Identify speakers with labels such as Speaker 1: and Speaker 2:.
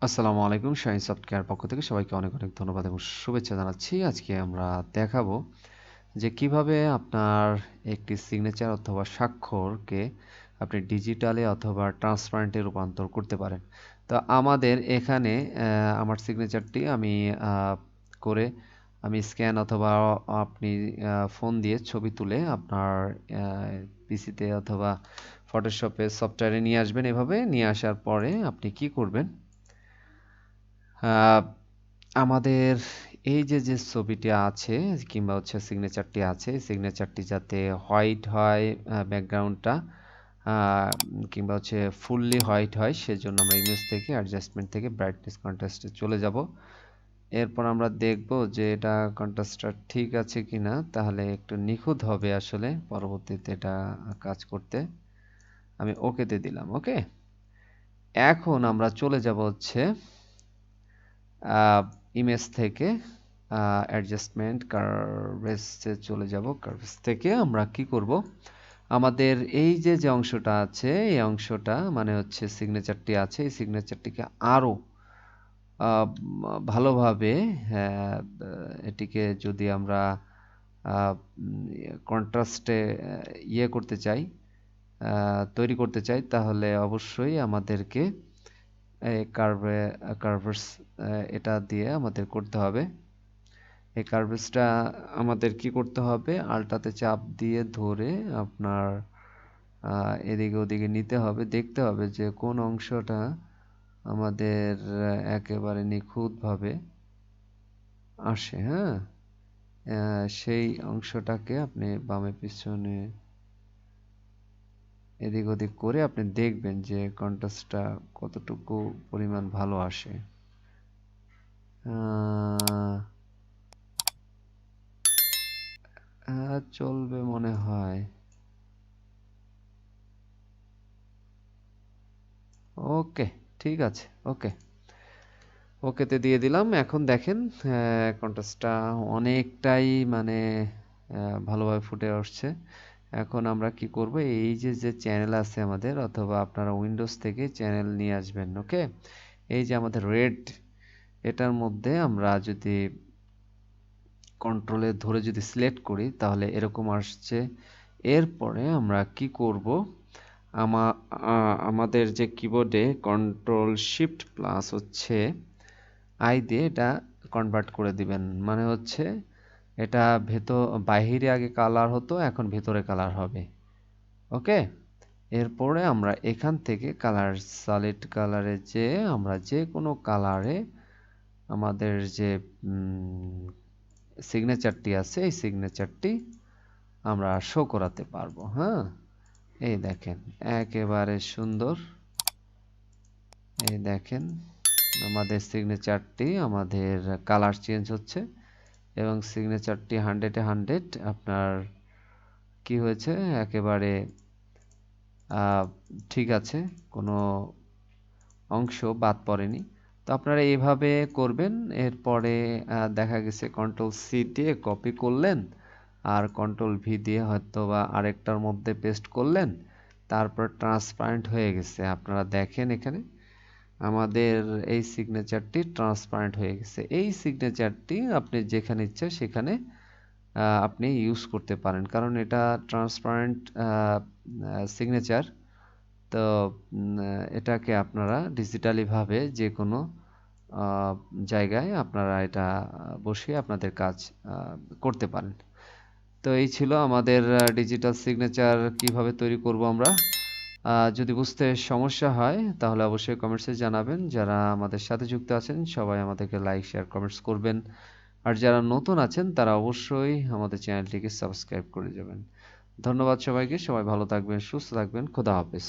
Speaker 1: আসসালামু আলাইকুম। শাহিন সফটওয়্যার পক্ষ থেকে সবাইকে অনেক অনেক ধন্যবাদ এবং শুভেচ্ছা জানাচ্ছি। আজকে আমরা দেখাবো যে কিভাবে আপনার একটি সিগনেচার অথবা স্বাক্ষরকে আপনি ডিজিটালে অথবা ট্রান্সপারেন্টে রূপান্তর করতে পারেন। তো আমাদের এখানে আমার সিগনেচারটি করে আমি স্ক্যান অথবা আপনি ফোন দিয়ে ছবি তুলে আপনার পিসিতে অথবা ফটোশপে সফটওয়্যারে নিয়ে আসবেন। এভাবে নিয়ে আসার পরে আপনি কি করবেন, আহ, আমাদের এই যে ছবিটি আছে কিংবা হচ্ছে সিগনেচারটি আছে, সিগনেচারটি যাতে হোয়াইট হয়, ব্যাকগ্রাউন্ডটা কিংবা হচ্ছে ফুললি হোয়াইট হয়, সেজন্য আমরা ইমেজ থেকে অ্যাডজাস্টমেন্ট থেকে ব্রাইটনেস কন্ট্রাস্টে চলে যাব। এরপর আমরা দেখব যে এটা কন্ট্রাস্টটা ঠিক আছে কিনা, তাহলে একটু নিখুঁত হবে আসলে পরবর্তীতে এটা কাজ করতে। আমি ওকেতে দিলাম। ওকে, এখন আমরা চলে যাব হচ্ছে ইমেজ থেকে অ্যাডজাস্টমেন্ট কার্ভেসে চলে যাব। কার্ভেস থেকে আমরা কি করব, আমাদের এই যে অংশটা আছে, এই অংশটা মানে হচ্ছে সিগনেচারটি আছে, এই সিগনেচারটিকে আরো ভালোভাবে এটিকে যদি আমরা কন্ট্রাস্টে করতে চাই, তৈরি করতে চাই, তাহলে অবশ্যই আমাদেরকে এই কার্ভেস এটা দিয়ে আমাদের করতে হবে। এই কার্ভেসটা আমাদের কি করতে হবে, আলটাতে চাপ দিয়ে ধরে আপনার এদিকে ওদিকে নিতে হবে, দেখতে হবে যে কোন অংশটা আমাদের একেবারে নিখুঁতভাবে আসে। হ্যাঁ, সেই অংশটাকে আপনি বামে পিছনে এদিক ওদিক করে আপনি দেখবেন যে কন্ট্রাস্টটা কতটুকু পরিমাণ ভালো আসে। চলবে মনে হয়। ওকে, ঠিক আছে। ওকে, ওকেতে দিয়ে দিলাম। এখন দেখেন কন্ট্রাস্টটা অনেকটাই মানে ভালোভাবে ফুটে আসছে। এখন আমরা কি করব, এই যে চ্যানেল আছে আমাদের, অথবা আপনারা উইন্ডোজ থেকে চ্যানেল নিয়ে আসবেন। ওকে, এই যে আমাদের রেড, এটার মধ্যে আমরা যদি কন্ট্রোলে ধরে যদি সিলেক্ট করি তাহলে এরকম আসছে। এরপরে আমরা কি করব, আমাদের যে কিবোর্ডে কন্ট্রোল শিফট প্লাস হচ্ছে আই দিয়ে এটা কনভার্ট করে দিবেন। মানে হচ্ছে এটা বাহিরে আগে কালার হতো, এখন ভেতরে কালার হবে। ওকে, এরপরে আমরা এখান থেকে কালার সলিড কালারে যে আমরা যে কোনো কালারে আমাদের যে সিগনেচারটি আছে, এই সিগনেচারটি আমরা শো করাতে পারবো। হ্যাঁ, এই দেখেন একেবারে সুন্দর। এই দেখেন আমাদের সিগনেচারটি, আমাদের কালার চেঞ্জ হচ্ছে এবং সিগনেচারটি 100-এ 100 আপনার কি হয়েছে, একেবারে ঠিক আছে, কোনো অংশ বাদ পড়েনি। তো আপনারা এইভাবে করবেন। এরপরে দেখা গেছে কন্ট্রোল সি দিয়ে কপি করলেন, আর কন্ট্রোল ভি দিয়ে হয়তো বা আরেকটার মধ্যে পেস্ট করলেন, তারপর ট্রান্সপারেন্ট হয়ে গেছে। আপনারা দেখেন এখানে আমাদের এই সিগনেচারটি ট্রান্সপারেন্ট হয়ে গেছে। এই সিগনেচারটি আপনি যেখানে ইচ্ছা সেখানে আপনি ইউজ করতে পারেন, কারণ এটা ট্রান্সপারেন্ট সিগনেচার। তো এটাকে আপনারা ডিজিটালি ভাবে যে কোনো জায়গায় আপনারা এটা বসিয়ে আপনাদের কাজ করতে পারেন। তো এই ছিল আমাদের ডিজিটাল সিগনেচার কিভাবে তৈরি করব আমরা। যদি বুঝতে সমস্যা হয় তাহলে অবশ্যই কমেন্টসে জানাবেন। যারা আমাদের সাথে যুক্ত আছেন সবাই আমাদেরকে লাইক শেয়ার কমেন্টস করবেন, আর যারা নতুন আছেন তারা অবশ্যই আমাদের চ্যানেলটিকে সাবস্ক্রাইব করে যাবেন। ধন্যবাদ সবাইকে। সবাই ভালো থাকবেন, সুস্থ থাকবেন। খোদা হাফেজ।